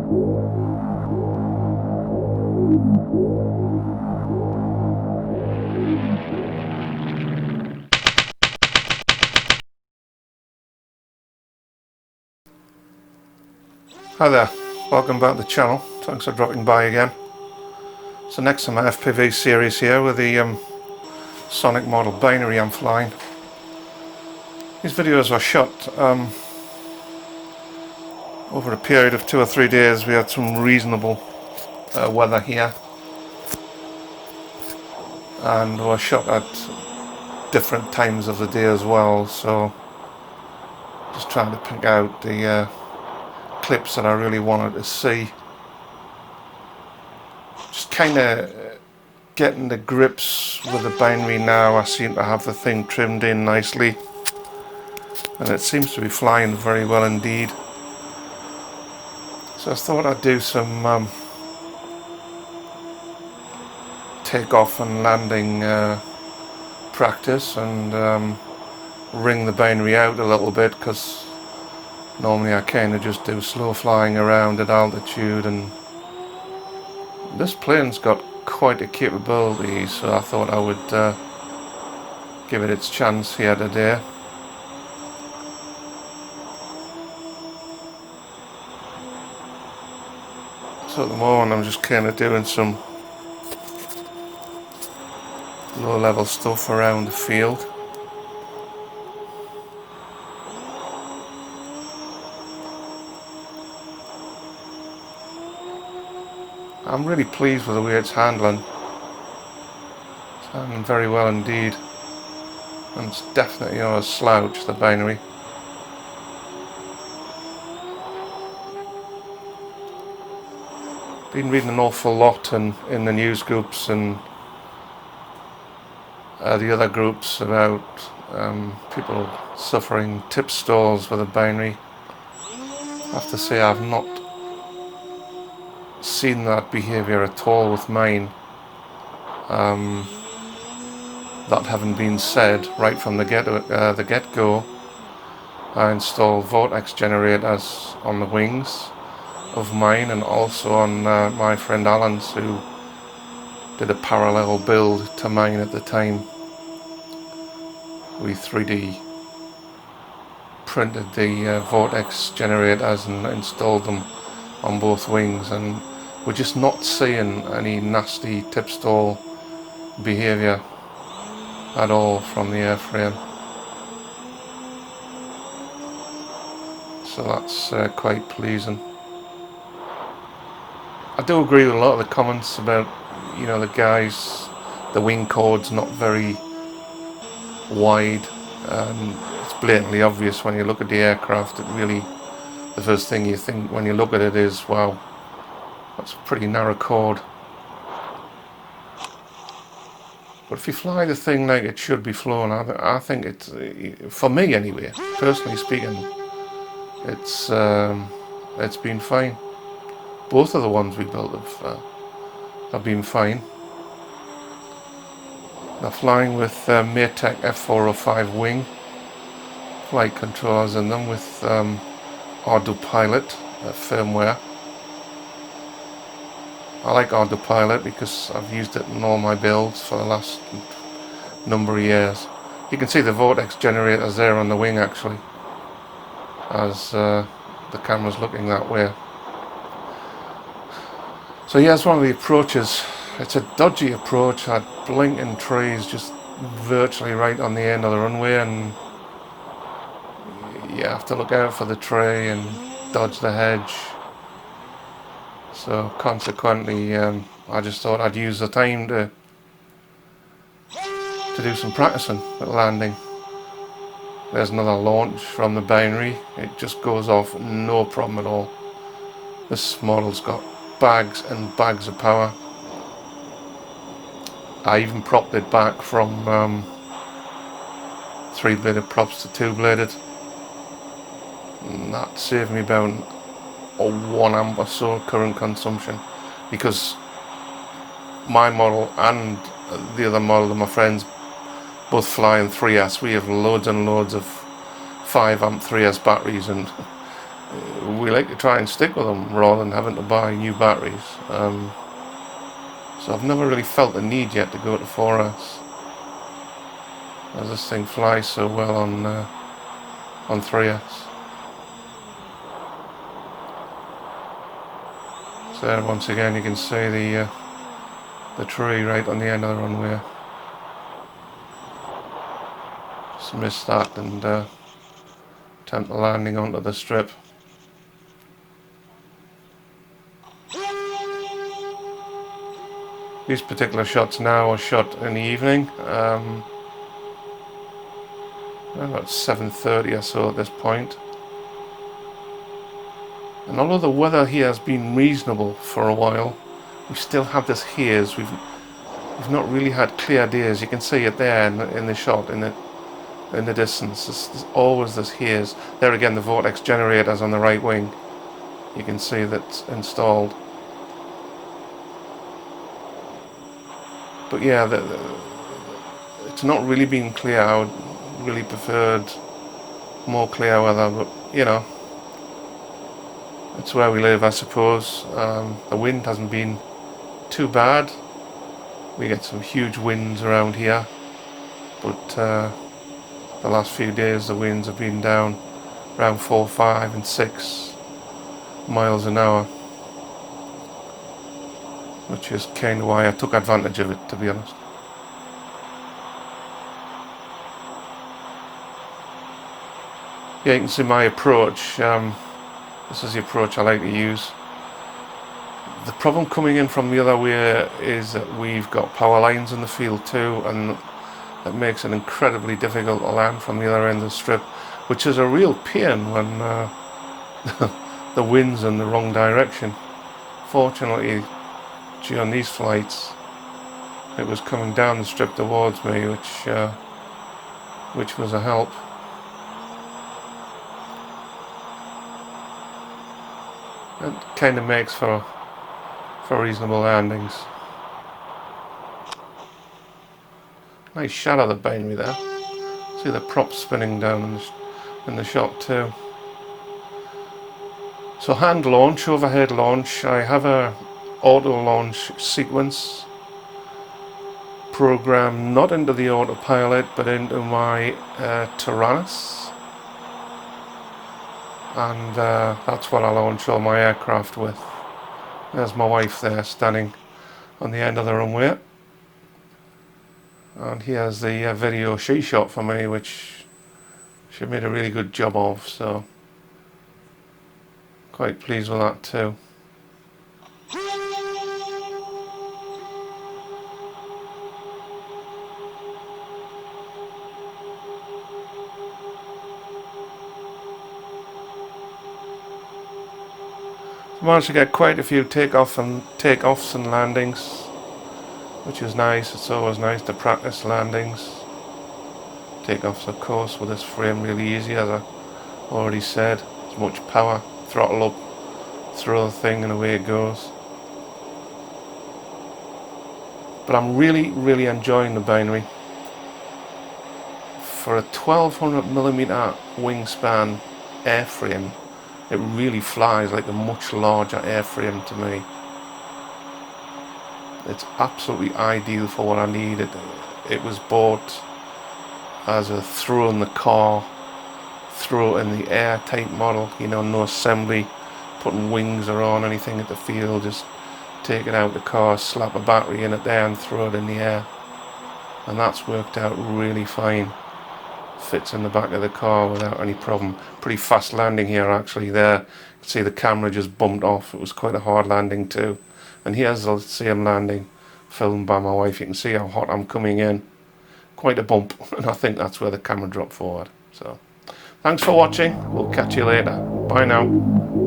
Hi there, welcome back to the channel. Thanks for dropping by again. So next in my FPV series here with the Sonicmodell Binary I'm flying. These videos were shot over a period of 2 or 3 days. We had some reasonable weather here, and were shot at different times of the day as well, so just trying to pick out the clips that I really wanted to see. Just kind of getting the grips with the binary now. I seem to have the thing trimmed in nicely, and it seems to be flying very well indeed. So I thought I'd do some takeoff and landing practice and ring the binary out a little bit, because normally I kind of just do slow flying around at altitude, and this plane's got quite a capability, so I thought I would give it its chance here today. So at the moment I'm just kind of doing some low level stuff around the field. I'm really pleased with the way it's handling. It's handling very well indeed, and it's definitely no slouch, the binary. Been reading an awful lot in the news groups and the other groups about people suffering tip stalls with a binary. I have to say I've not seen that behaviour at all with mine. That having been said, right from the get-go, I installed vortex generators on the wings of mine, and also on my friend Alan's, who did a parallel build to mine at the time. We 3D printed the vortex generators and installed them on both wings, and we're just not seeing any nasty tip stall behaviour at all from the airframe. So that's quite pleasing. I do agree with a lot of the comments about, you know, the wing chord's not very wide, and it's blatantly obvious when you look at the aircraft. It really, the first thing you think when you look at it is, wow, that's a pretty narrow chord. But if you fly the thing like it should be flown, I think it's, for me anyway, personally speaking, it's been fine. Both of the ones we built have been fine. They're flying with Maytech F405 wing flight controllers in them with Autopilot firmware. I like Autopilot because I've used it in all my builds for the last number of years. You can see the vortex generators there on the wing actually, as the camera's looking that way. So here's one of the approaches. It's a dodgy approach. I had blinking trees just virtually right on the end of the runway, and you have to look out for the tree and dodge the hedge. So consequently, I just thought I'd use the time to do some practicing at landing. There's another launch from the binary. It just goes off, no problem at all. This model's got bags and bags of power. I even propped it back from 3-bladed props to 2-bladed, and that saved me about 1 amp or so current consumption, because my model and the other model of my friends both fly in 3S. We have loads and loads of 5 amp 3S batteries, and we like to try and stick with them rather than having to buy new batteries. So I've never really felt the need yet to go to 4S, as this thing flies so well on 3S. So once again you can see the tree right on the end of the runway. Just missed that and attempt a landing onto the strip. These particular shots now are shot in the evening, about 7:30 or so at this point. And although the weather here has been reasonable for a while, we still have this haze. We've not really had clear days. You can see it there in the shot, in the distance. There's always this haze. There again, the vortex generators on the right wing. You can see that's installed. But yeah, it's not really been clear. I would really preferred more clear weather, but you know, it's where we live, I suppose. The wind hasn't been too bad. We get some huge winds around here, but the last few days the winds have been down around 4, 5 and 6 miles an hour, which is kind of why I took advantage of it, to be honest. Yeah, you can see my approach. This is the approach I like to use. The problem coming in from the other way is that we've got power lines in the field too, and that makes it incredibly difficult to land from the other end of the strip, which is a real pain when the wind's in the wrong direction. Fortunately, during these flights, it was coming down the strip towards me, which was a help. It kind of makes for reasonable landings. Nice shot of the binary there. See the prop spinning down in the shot too. So hand launch, overhead launch. I have a auto launch sequence programmed not into the autopilot but into my Tyrannus, and that's what I launch all my aircraft with. There's my wife there standing on the end of the runway, and here's the video she shot for me, which she made a really good job of, so quite pleased with that too. Managed to get quite a few takeoffs and landings, which is nice. It's always nice to practice landings. Takeoffs, of course, with this frame really easy, as I already said. As much power, throttle up, throw the thing, and away it goes. But I'm really enjoying the binary. For a 1200mm wingspan airframe, it really flies like a much larger airframe to me. It's absolutely ideal for what I need. It was bought as a throw in the car, throw in the air type model, you know, no assembly, putting wings or on anything at the field, just take it out of the car, slap a battery in it there and throw it in the air. And that's worked out really fine. Fits in the back of the car without any problem. Pretty fast landing here actually there. You can see the camera just bumped off. It was quite a hard landing too. And here's the same landing filmed by my wife. You can see how hot I'm coming in. Quite a bump, and I think that's where the camera dropped forward. So thanks for watching. We'll catch you later. Bye now.